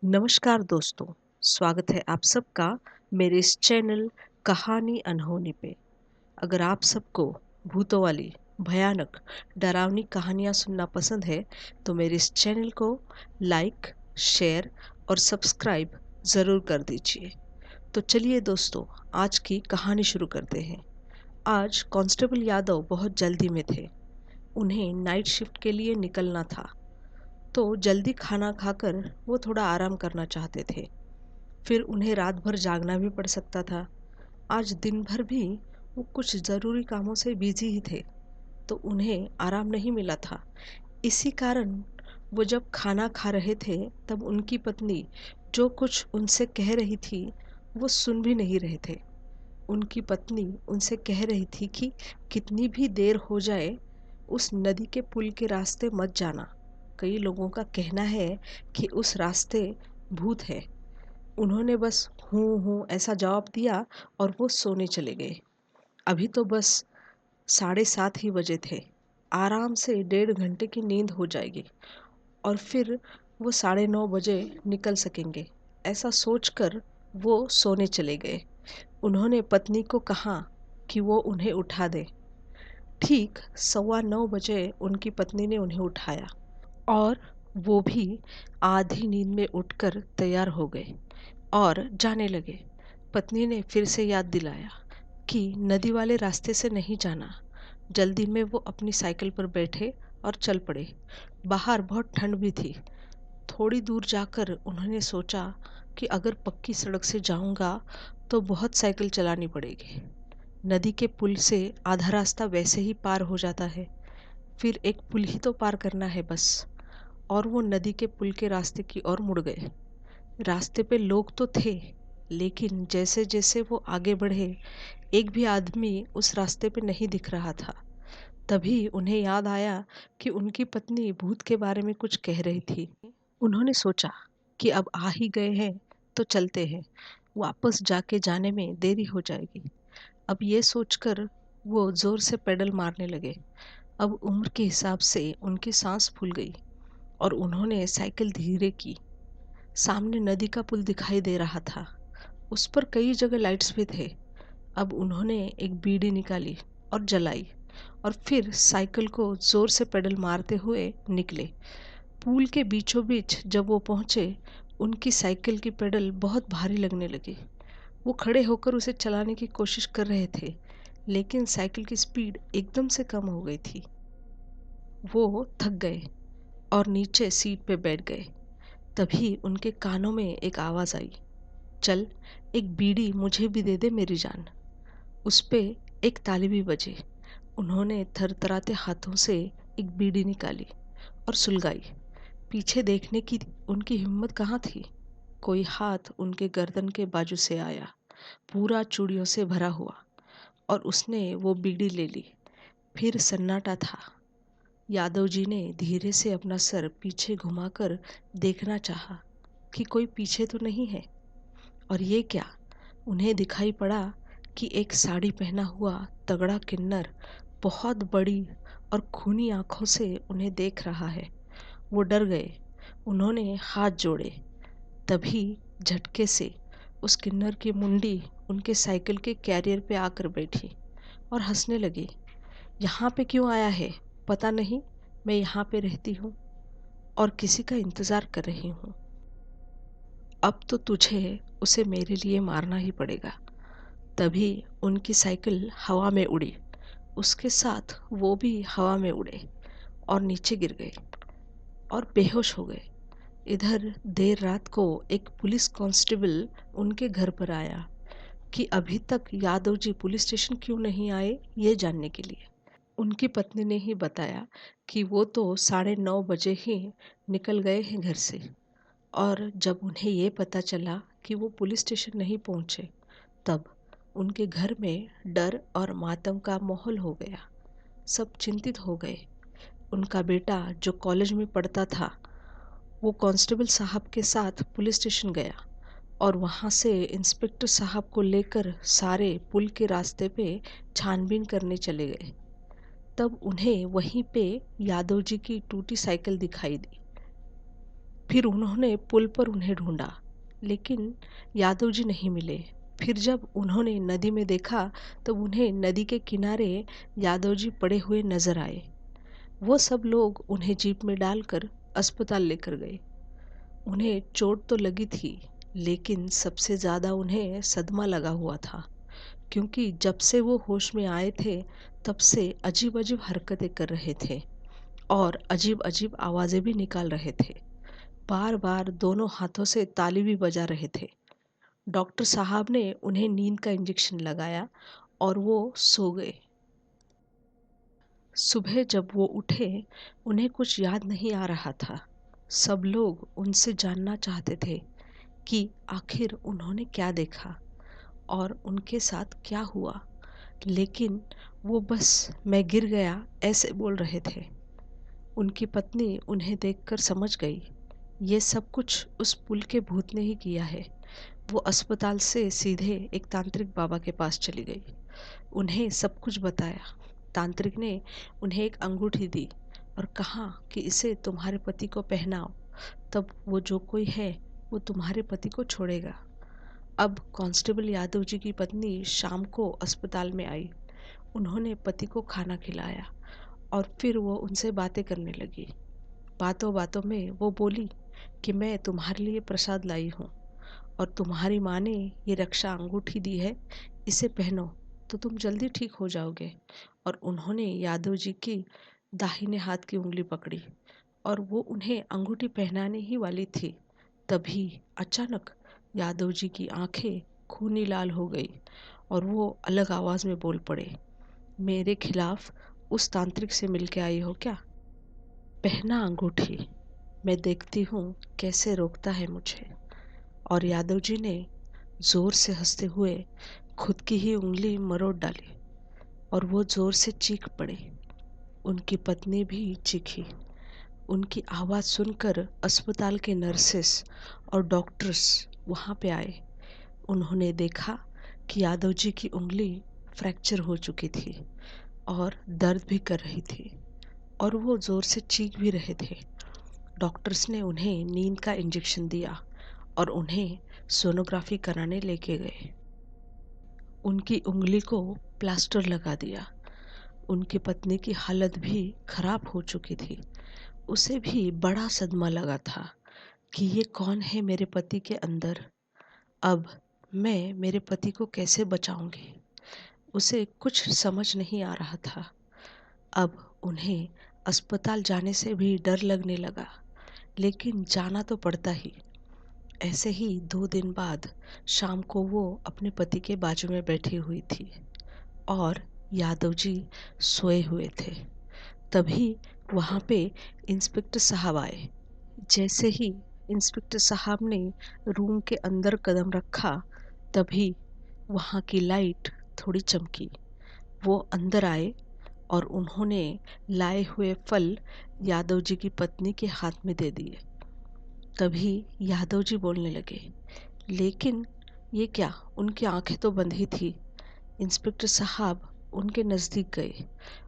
नमस्कार दोस्तों, स्वागत है आप सबका मेरे इस चैनल कहानी अनहोनी पे। अगर आप सबको भूतों वाली भयानक डरावनी कहानियाँ सुनना पसंद है तो मेरे इस चैनल को लाइक, शेयर और सब्सक्राइब ज़रूर कर दीजिए। तो चलिए दोस्तों, आज की कहानी शुरू करते हैं। आज कांस्टेबल यादव बहुत जल्दी में थे। उन्हें नाइट शिफ्ट के लिए निकलना था, तो जल्दी खाना खाकर वो थोड़ा आराम करना चाहते थे। फिर उन्हें रात भर जागना भी पड़ सकता था। आज दिन भर भी वो कुछ ज़रूरी कामों से बिजी ही थे, तो उन्हें आराम नहीं मिला था। इसी कारण वो जब खाना खा रहे थे तब उनकी पत्नी जो कुछ उनसे कह रही थी वो सुन भी नहीं रहे थे। उनकी पत्नी उनसे कह रही थी कि कितनी भी देर हो जाए उस नदी के पुल के रास्ते मत जाना। कई लोगों का कहना है कि उस रास्ते भूत है। उन्होंने बस हूँ हूँ ऐसा जवाब दिया और वो सोने चले गए। अभी तो बस 7:30 ही बजे थे। आराम से 1.5 घंटे की नींद हो जाएगी और फिर वो 9:30 बजे निकल सकेंगे। ऐसा सोचकर वो सोने चले गए। उन्होंने पत्नी को कहा कि वो उन्हें उठा दे। ठीक 9:15 बजे उनकी पत्नी ने उन्हें उठाया और वो भी आधी नींद में उठकर तैयार हो गए और जाने लगे। पत्नी ने फिर से याद दिलाया कि नदी वाले रास्ते से नहीं जाना। जल्दी में वो अपनी साइकिल पर बैठे और चल पड़े। बाहर बहुत ठंड भी थी। थोड़ी दूर जाकर उन्होंने सोचा कि अगर पक्की सड़क से जाऊंगा तो बहुत साइकिल चलानी पड़ेगी। नदी के पुल से आधा रास्ता वैसे ही पार हो जाता है, फिर एक पुल ही तो पार करना है बस। और वो नदी के पुल के रास्ते की ओर मुड़ गए। रास्ते पे लोग तो थे, लेकिन जैसे जैसे वो आगे बढ़े एक भी आदमी उस रास्ते पे नहीं दिख रहा था। तभी उन्हें याद आया कि उनकी पत्नी भूत के बारे में कुछ कह रही थी। उन्होंने सोचा कि अब आ ही गए हैं तो चलते हैं, वापस जाके जाने में देरी हो जाएगी। अब ये सोचकर वो जोर से पेडल मारने लगे। अब उम्र के हिसाब से उनकी सांस फूल गई और उन्होंने साइकिल धीरे की। सामने नदी का पुल दिखाई दे रहा था। उस पर कई जगह लाइट्स भी थे। अब उन्होंने एक बीड़ी निकाली और जलाई और फिर साइकिल को जोर से पेडल मारते हुए निकले। पुल के बीचों बीच जब वो पहुंचे, उनकी साइकिल की पेडल बहुत भारी लगने लगी। वो खड़े होकर उसे चलाने की कोशिश कर रहे थे, लेकिन साइकिल की स्पीड एकदम से कम हो गई थी। वो थक गए और नीचे सीट पे बैठ गए। तभी उनके कानों में एक आवाज़ आई, चल एक बीड़ी मुझे भी दे दे मेरी जान। उस पे एक ताली भी बजी। उन्होंने थरथराते हाथों से एक बीड़ी निकाली और सुलगाई। पीछे देखने की उनकी हिम्मत कहाँ थी। कोई हाथ उनके गर्दन के बाजू से आया, पूरा चूड़ियों से भरा हुआ, और उसने वो बीड़ी ले ली। फिर सन्नाटा था। यादव जी ने धीरे से अपना सर पीछे घुमाकर देखना चाहा कि कोई पीछे तो नहीं है। और ये क्या, उन्हें दिखाई पड़ा कि एक साड़ी पहना हुआ तगड़ा किन्नर बहुत बड़ी और खूनी आंखों से उन्हें देख रहा है। वो डर गए। उन्होंने हाथ जोड़े। तभी झटके से उस किन्नर की मुंडी उनके साइकिल के कैरियर पे आकर बैठी और हंसने लगी। यहाँ पे क्यों आया है? पता नहीं। मैं यहाँ पे रहती हूँ और किसी का इंतज़ार कर रही हूँ। अब तो तुझे उसे मेरे लिए मारना ही पड़ेगा। तभी उनकी साइकिल हवा में उड़ी। उसके साथ वो भी हवा में उड़े और नीचे गिर गए और बेहोश हो गए। इधर देर रात को एक पुलिस कांस्टेबल उनके घर पर आया कि अभी तक यादव जी पुलिस स्टेशन क्यों नहीं आए, ये जानने के लिए। उनकी पत्नी ने ही बताया कि वो तो 9:30 बजे ही निकल गए हैं घर से। और जब उन्हें ये पता चला कि वो पुलिस स्टेशन नहीं पहुंचे, तब उनके घर में डर और मातम का माहौल हो गया। सब चिंतित हो गए। उनका बेटा जो कॉलेज में पढ़ता था, वो कांस्टेबल साहब के साथ पुलिस स्टेशन गया और वहाँ से इंस्पेक्टर साहब को लेकर सारे पुल के रास्ते पे छानबीन करने चले गए। तब उन्हें वहीं पे यादव जी की टूटी साइकिल दिखाई दी। फिर उन्होंने पुल पर उन्हें ढूंढा, लेकिन यादव जी नहीं मिले। फिर जब उन्होंने नदी में देखा, तब उन्हें नदी के किनारे यादव जी पड़े हुए नजर आए। वो सब लोग उन्हें जीप में डालकर अस्पताल लेकर गए। उन्हें चोट तो लगी थी, लेकिन सबसे ज़्यादा उन्हें सदमा लगा हुआ था, क्योंकि जब से वो होश में आए थे, तब से अजीब अजीब हरकतें कर रहे थे और अजीब अजीब आवाज़ें भी निकाल रहे थे। बार बार दोनों हाथों से ताली भी बजा रहे थे। डॉक्टर साहब ने उन्हें नींद का इंजेक्शन लगाया और वो सो गए। सुबह जब वो उठे, उन्हें कुछ याद नहीं आ रहा था। सब लोग उनसे जानना चाहते थे कि आखिर उन्होंने क्या देखा और उनके साथ क्या हुआ, लेकिन वो बस मैं गिर गया ऐसे बोल रहे थे। उनकी पत्नी उन्हें देखकर समझ गई, ये सब कुछ उस पुल के भूत ने ही किया है। वो अस्पताल से सीधे एक तांत्रिक बाबा के पास चली गई, उन्हें सब कुछ बताया। तांत्रिक ने उन्हें एक अंगूठी दी और कहा कि इसे तुम्हारे पति को पहनाओ, तब वो जो कोई है वो तुम्हारे पति को छोड़ेगा। अब कांस्टेबल यादव जी की पत्नी शाम को अस्पताल में आई। उन्होंने पति को खाना खिलाया और फिर वो उनसे बातें करने लगी। बातों बातों में वो बोली कि मैं तुम्हारे लिए प्रसाद लाई हूँ और तुम्हारी माँ ने ये रक्षा अंगूठी दी है, इसे पहनो तो तुम जल्दी ठीक हो जाओगे। और उन्होंने यादव जी की दाहिने हाथ की उंगली पकड़ी और वो उन्हें अंगूठी पहनाने ही वाली थी। तभी अचानक यादव जी की आंखें खूनी लाल हो गई और वो अलग आवाज में बोल पड़े, मेरे खिलाफ उस तांत्रिक से मिलके आई हो क्या? पहना अंगूठी, मैं देखती हूँ कैसे रोकता है मुझे। और यादव जी ने जोर से हंसते हुए खुद की ही उंगली मरोड़ डाली और वो जोर से चीख पड़े। उनकी पत्नी भी चीखी। उनकी आवाज़ सुनकर अस्पताल के नर्सेस और डॉक्टर्स वहाँ पे आए। उन्होंने देखा कि यादव जी की उंगली फ्रैक्चर हो चुकी थी और दर्द भी कर रही थी और वो ज़ोर से चीख भी रहे थे। डॉक्टर्स ने उन्हें नींद का इंजेक्शन दिया और उन्हें सोनोग्राफी कराने लेके गए। उनकी उंगली को प्लास्टर लगा दिया। उनकी पत्नी की हालत भी खराब हो चुकी थी। उसे भी बड़ा सदमा लगा था कि ये कौन है मेरे पति के अंदर। अब मैं मेरे पति को कैसे बचाऊंगी? उसे कुछ समझ नहीं आ रहा था। अब उन्हें अस्पताल जाने से भी डर लगने लगा, लेकिन जाना तो पड़ता ही। ऐसे ही 2 दिन बाद शाम को वो अपने पति के बाजू में बैठी हुई थी और यादव जी सोए हुए थे। तभी वहाँ पे इंस्पेक्टर साहब आए। जैसे ही इंस्पेक्टर साहब ने रूम के अंदर कदम रखा, तभी वहाँ की लाइट थोड़ी चमकी। वो अंदर आए और उन्होंने लाए हुए फल यादव जी की पत्नी के हाथ में दे दिए। तभी यादव जी बोलने लगे, लेकिन ये क्या? उनकी आंखें तो बंद ही थी। इंस्पेक्टर साहब उनके नज़दीक गए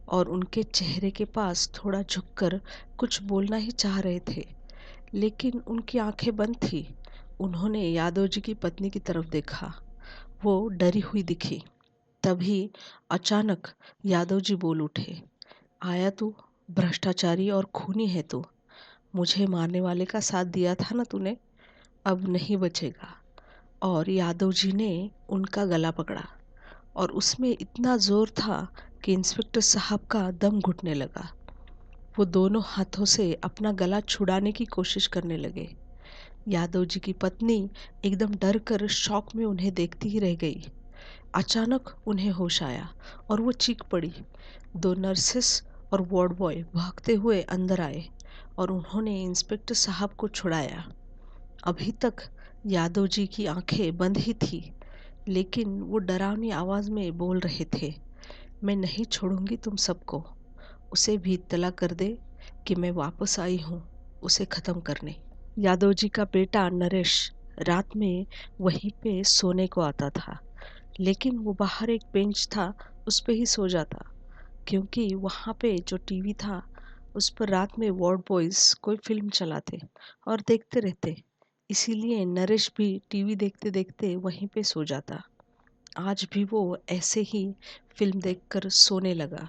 और उनके चेहरे के पास थोड़ा झुककर कुछ बोलना ही चाह रहे थे, लेकिन उनकी आंखें बंद थी। उन्होंने यादव जी की पत्नी की तरफ देखा। वो डरी हुई दिखी। तभी अचानक यादव जी बोल उठे, आया तू, भ्रष्टाचारी और खूनी है तू। मुझे मारने वाले का साथ दिया था ना तूने, अब नहीं बचेगा। और यादव जी ने उनका गला पकड़ा और उसमें इतना जोर था कि इंस्पेक्टर साहब का दम घुटने लगा। वो दोनों हाथों से अपना गला छुड़ाने की कोशिश करने लगे। यादव जी की पत्नी एकदम डर कर शॉक में उन्हें देखती ही रह गई। अचानक उन्हें होश आया और वो चीख पड़ी। 2 नर्सेस और वार्ड बॉय भागते हुए अंदर आए और उन्होंने इंस्पेक्टर साहब को छुड़ाया। अभी तक यादव जी की आंखें बंद ही थी, लेकिन वो डरावनी आवाज में बोल रहे थे, मैं नहीं छोड़ूंगी तुम सबको। उसे भी इत्तला कर दे कि मैं वापस आई हूँ उसे खत्म करने। यादव जी का बेटा नरेश रात में वहीं पे सोने को आता था, लेकिन वो बाहर एक बेंच था, उस पे ही सो जाता, क्योंकि वहाँ पे जो टीवी था उस पर रात में वार्ड बॉयज कोई फिल्म चलाते और देखते रहते, इसीलिए नरेश भी टीवी देखते देखते वहीं पे सो जाता। आज भी वो ऐसे ही फिल्म देखकर सोने लगा।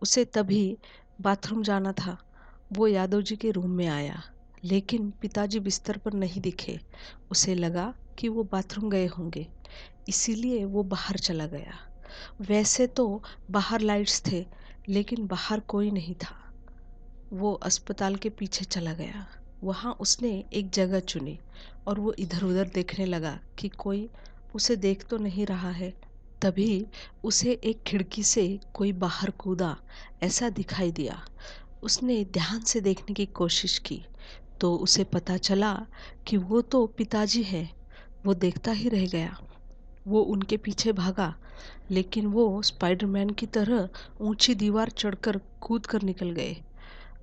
उसे तभी बाथरूम जाना था। वो यादव जी के रूम में आया, लेकिन पिताजी बिस्तर पर नहीं दिखे। उसे लगा कि वो बाथरूम गए होंगे, इसीलिए वो बाहर चला गया। वैसे तो बाहर लाइट्स थे, लेकिन बाहर कोई नहीं था। वो अस्पताल के पीछे चला गया। वहाँ उसने एक जगह चुनी और वो इधर उधर देखने लगा कि कोई उसे देख तो नहीं रहा है। तभी उसे एक खिड़की से कोई बाहर कूदा ऐसा दिखाई दिया। उसने ध्यान से देखने की कोशिश की तो उसे पता चला कि वो तो पिताजी है। वो देखता ही रह गया। वो उनके पीछे भागा, लेकिन वो स्पाइडरमैन की तरह ऊंची दीवार चढ़कर कूद कर निकल गए।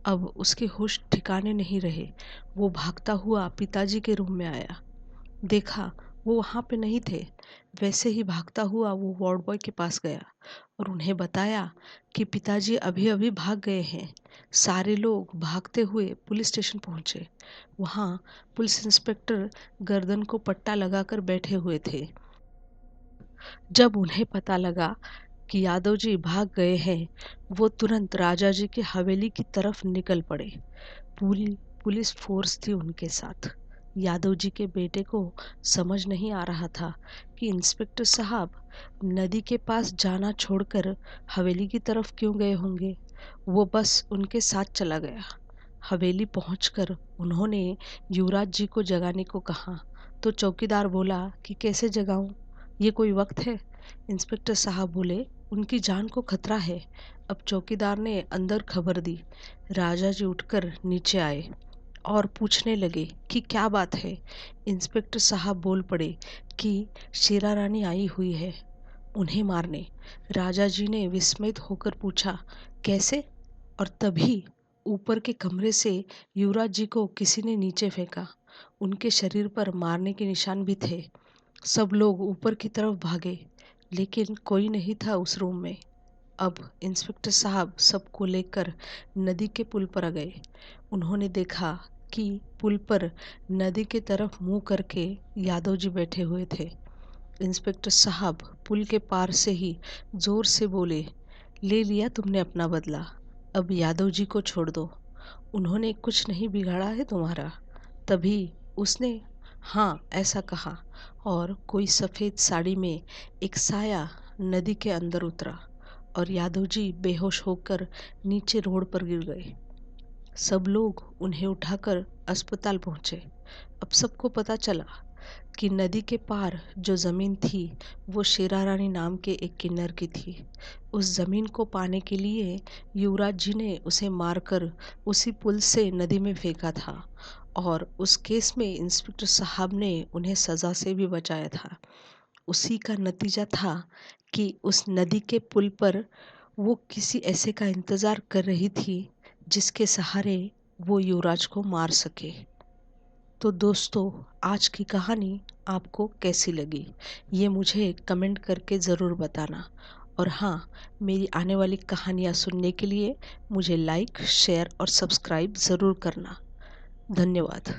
अब उसके होश ठिकाने नहीं रहे। वो भागता हुआ पिताजी के रूम में आया। देखा वो वहाँ पे नहीं थे। वैसे ही भागता हुआ वो वार्ड बॉय के पास गया और उन्हें बताया कि पिताजी अभी अभी भाग गए हैं। सारे लोग भागते हुए पुलिस स्टेशन पहुंचे। वहाँ पुलिस इंस्पेक्टर गर्दन को पट्टा लगाकर बैठे हुए थे। जब उन्हें पता लगा कि यादव जी भाग गए हैं, वो तुरंत राजा जी की हवेली की तरफ निकल पड़े। पूरी पुलिस फोर्स थी उनके साथ। यादव जी के बेटे को समझ नहीं आ रहा था कि इंस्पेक्टर साहब नदी के पास जाना छोड़कर हवेली की तरफ क्यों गए होंगे। वो बस उनके साथ चला गया। हवेली पहुंचकर उन्होंने युवराज जी को जगाने को कहा तो चौकीदार बोला कि कैसे जगाऊं, ये कोई वक्त है। इंस्पेक्टर साहब बोले उनकी जान को खतरा है। अब चौकीदार ने अंदर खबर दी। राजा जी उठकर नीचे आए और पूछने लगे कि क्या बात है। इंस्पेक्टर साहब बोल पड़े कि शीला रानी आई हुई है उन्हें मारने। राजा जी ने विस्मित होकर पूछा कैसे, और तभी ऊपर के कमरे से युवराज जी को किसी ने नीचे फेंका। उनके शरीर पर मारने के निशान भी थे। सब लोग ऊपर की तरफ भागे, लेकिन कोई नहीं था उस रूम में। अब इंस्पेक्टर साहब सबको लेकर नदी के पुल पर आ गए। उन्होंने देखा कि पुल पर नदी के तरफ मुंह करके यादव जी बैठे हुए थे। इंस्पेक्टर साहब पुल के पार से ही जोर से बोले, ले लिया तुमने अपना बदला, अब यादव जी को छोड़ दो। उन्होंने कुछ नहीं बिगाड़ा है तुम्हारा। तभी उसने हाँ ऐसा कहा और कोई सफ़ेद साड़ी में एक साया नदी के अंदर उतरा और यादव जी बेहोश होकर नीचे रोड पर गिर गए। सब लोग उन्हें उठाकर अस्पताल पहुंचे। अब सबको पता चला कि नदी के पार जो ज़मीन थी वो शेरा रानी नाम के एक किन्नर की थी। उस ज़मीन को पाने के लिए युवराज जी ने उसे मारकर उसी पुल से नदी में फेंका था और उस केस में इंस्पेक्टर साहब ने उन्हें सज़ा से भी बचाया था। उसी का नतीजा था कि उस नदी के पुल पर वो किसी ऐसे का इंतज़ार कर रही थी जिसके सहारे वो युवराज को मार सके। तो दोस्तों, आज की कहानी आपको कैसी लगी ये मुझे कमेंट करके ज़रूर बताना। और हाँ, मेरी आने वाली कहानियाँ सुनने के लिए मुझे लाइक शेयर और सब्सक्राइब ज़रूर करना। धन्यवाद।